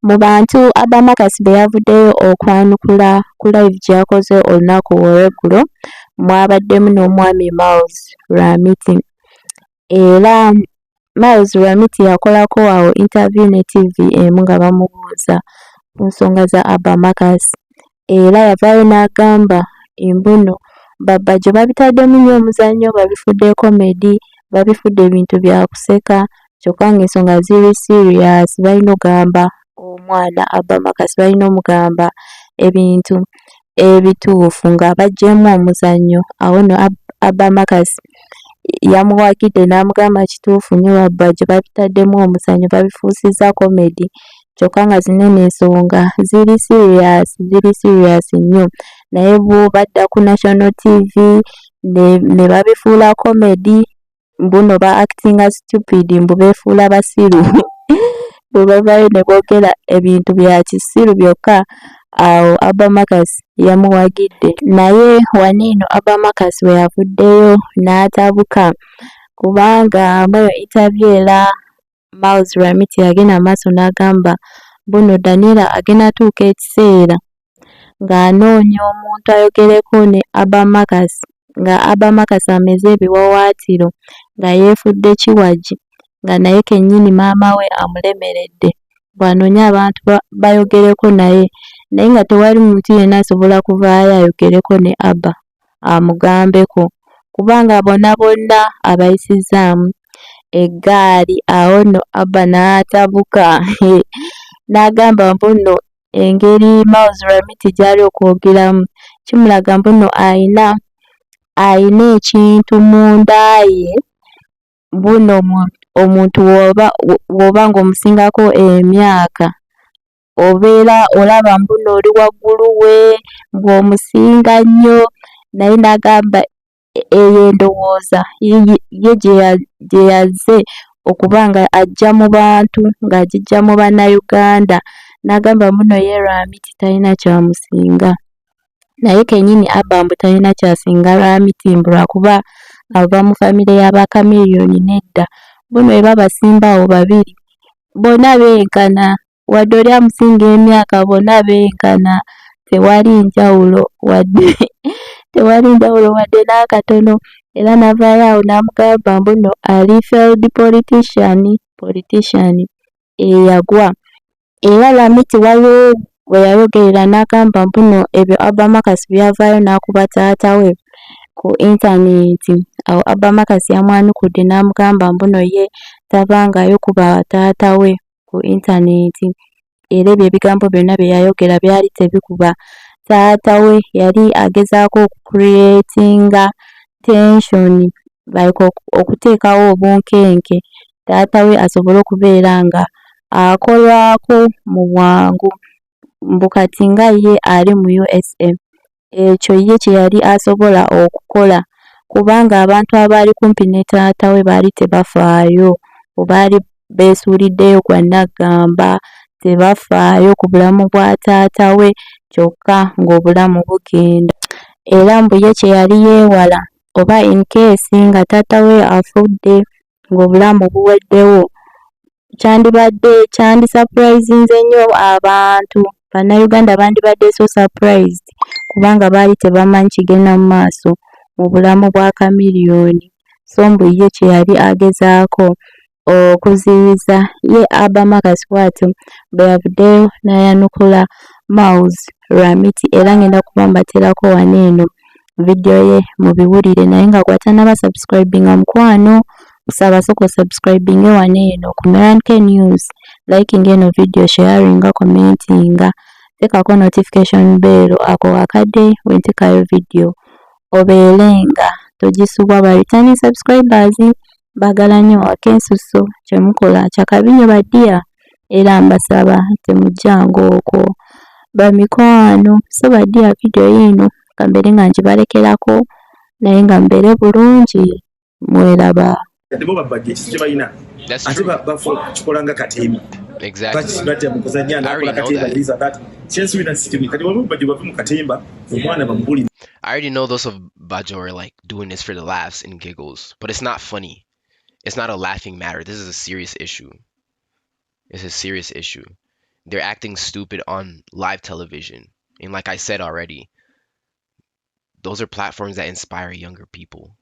Mu bantu Abba Marcus be yavuddeyo okwanukula ku live gye yakoze olunaku olw'eggulo mwabaddemu n'omwami Miles Rwamiti. Era Miles Rwamiti yakolako awo interview ne TV emu nga bamubuuza ku nsonga za Abba Marcus. Era yavaayo n'agamba embuno babba gye babitaddemu nnyo omuzannyo babifudde comedy, babifudde ebintu bya kuseka, kyokka ng'ensonga ziri serious balina ogamba omwana Abba Marcus balina omugamba ebintu ebituufu nga baggyeemu omuzannyo. Awo nno Abba Marcus yamuwagidde n'amugamba kituufu nnyo babba gye babitaddemu omuzannyo babifuusizza comedy, kyokka nga zino ensonga ziri serious nnyo, naye bo badda ku National TV ne babifuula comedy, mbuno ba actinga stupid mbu beefuula basiru bwe bavaayo ne boogera ebintu bya kisiru byokka. Awo Abba Marcus yamuwagidde, naye wano eno Abba Marcus we yavuddeyo n'atabuka kubanga mu interview era Miles Rwamiti yagenda maaso n'agamba buno Daniela agenda tuuka ekiseera ng'anoonya omuntu ayogereko ne Abba Marcus, nga Abba Marcus ameze ebiwawaatiro nga yeefudde kiwagi, nga naye kennyini maama we amulemeredde bw'anoonya abantu bayogereko naye nga tewali muntu yenna asobola kuvaayo ayogereko ne Abba amugambeko kubanga bonna abayisizaamu eggaali. Awo nno Abba n'atabuka n'agamba mbuno engeri Miles Rwamiti gy'ali okwogeramu kimulaga mbuno ayina ekintu munda ye. Buno omuntu w'oba ng'omusingako emyaka obeera olaba mbuno oli waggulu we ng'omusinga nnyo, naye n'agamba eyo endowooza ye gye yazze okuba nga ajja mu bantu ng'agiggya mu bannayuganda. N'agamba muno ye Rwamiti talina kyamusinga, naye kennyini Abba mbu talina kyasinga Rwamiti mbu lwakuba ava mu famire y'Abakamiliyoni nedda. Buno we babasimbawo babiri bonna benkana, wadde oli amusinga emyaka bonna benkana, tewali njawulo wadde n'akatono. Era n'avaayo awo n'amugamba mbuno ali failed politician eyagwa. Era Rwamiti waliwo we yayogerera n'agamba mbuno ebyo Abba Marcus byavaayo n'akuba taata we ku intaneti. Awo Abba Marcus yamwanukudde n'amugamba mbuno ye tavangayo kuba taata we ku intaneti, era ebyo ebigambo byonna bye yayogera byali tebikuba taata we, yali agezaako okucreatinga tension, like okuteekawo obunkenke taata we asobole okubeera nga akolwako mu bwangu, mbu kati nga ye ali mu USA ekyo ye kye yali asobola okukola kubanga abantu abaali kumpi ne taata we baali tebafaayo, baali beesuuliddeyo gwa naggamba, tebafaayo ku bulamu bwa taata we kyokka ng'obulamu bugenda. Era mbu ye kye yali yeewala oba in case nga taata we afudde ng'obulamu buweddewo kyandisapurayizinze nnyo abantu. Bannayuganda bandibadde so surprised kubanga baali tebamanyi kigenda mu maaso mu bulamu bwa Kamiliyoni. So mbu ye kye yali agezaako okuziyiza ye Abba Marcus bw'atyo bwe yavuddeyo n'ayanukula Miles Rwamiti. Era ngenda kuba mbateerako wano eno vidiyo ye mubiwulire, naye nga gw'atannaba subscribinga mukwano kusaba soko subscribinge wano eno ku Merank News, liking eno video, sharinga, commentinga, tekako notification bell ako akadde wentekayo video obeerenga togisubwa. ba returning subscribers bagala nnyo akensuso kyemukola kyakabinyo baddiya, era mbasaba temujjango okwo bamikwano. So baddiya video yino kambere nga njibalekerako naye nga mbere bulungi mweraba. That's true. Exactly. I already know those of Bajo are like doing this for the laughs and giggles, but it's not funny. It's not a laughing matter. This is a serious issue. It's a serious issue. they're acting stupid on live television. And like I said already, those are platforms that inspire younger people.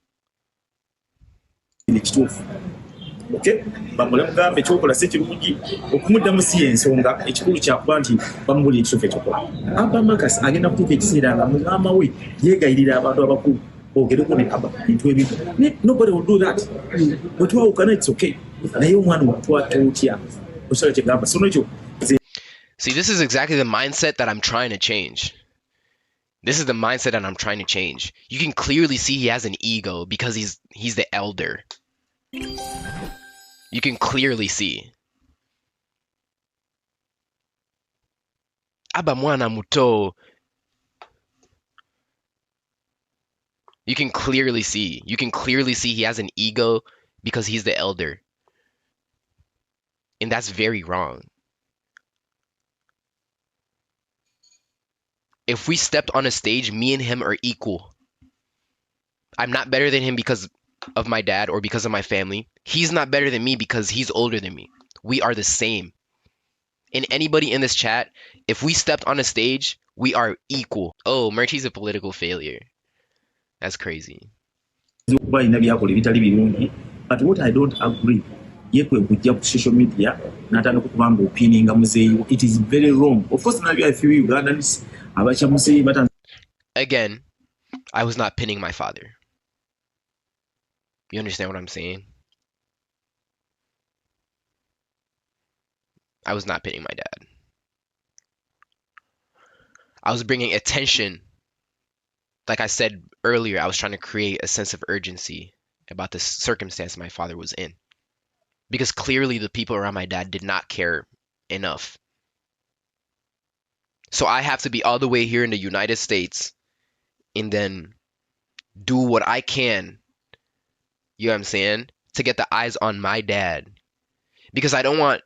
Okay, bamulamugamba ekyokola si kirungi okumuddamu si ensonga ekikulu kyakuba nti bamubuli ekituufu ekyokola. Abba Marcus agenda kutuuka ekiseera nga mugamba we yeegayirira abantu abakulu ogereko ne Abba bintu ebimu. Nobody will do that. Bwe twawukana it's okay. Naye omwana omutwate otya osala kyegamba so nekyo. See, this is exactly the mindset that I'm trying to change. This is the mindset that I'm trying to change. You can clearly see he has an ego because he's the elder. You can clearly see. Abba mwana muto. You can clearly see. You can clearly see he has an ego because he's the elder. And that's very wrong. If we stepped on a stage, me and him are equal. I'm not better than him because of my dad or because of my family. He's not better than me because he's older than me. We are the same. And anybody in this chat, if we stepped on a stage, we are equal. Oh, Murchie's a political failure. That's crazy. But what I don't agree, social media, it is very wrong. Of course, I feel Ugandans. Again, I was not pinning my father. You understand what I'm saying? I was not pinning my dad. I was bringing attention. Like I said earlier, I was trying to create a sense of urgency about the circumstance my father was in. Because clearly the people around my dad did not care enough. So I have to be all the way here in the United States and then do what I can, you know what I'm saying, to get the eyes on my dad. Because I don't want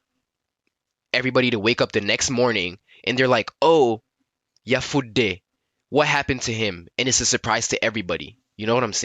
everybody to wake up the next morning and they're like, oh, Yafudde, what happened to him? And it's a surprise to everybody. You know what I'm saying?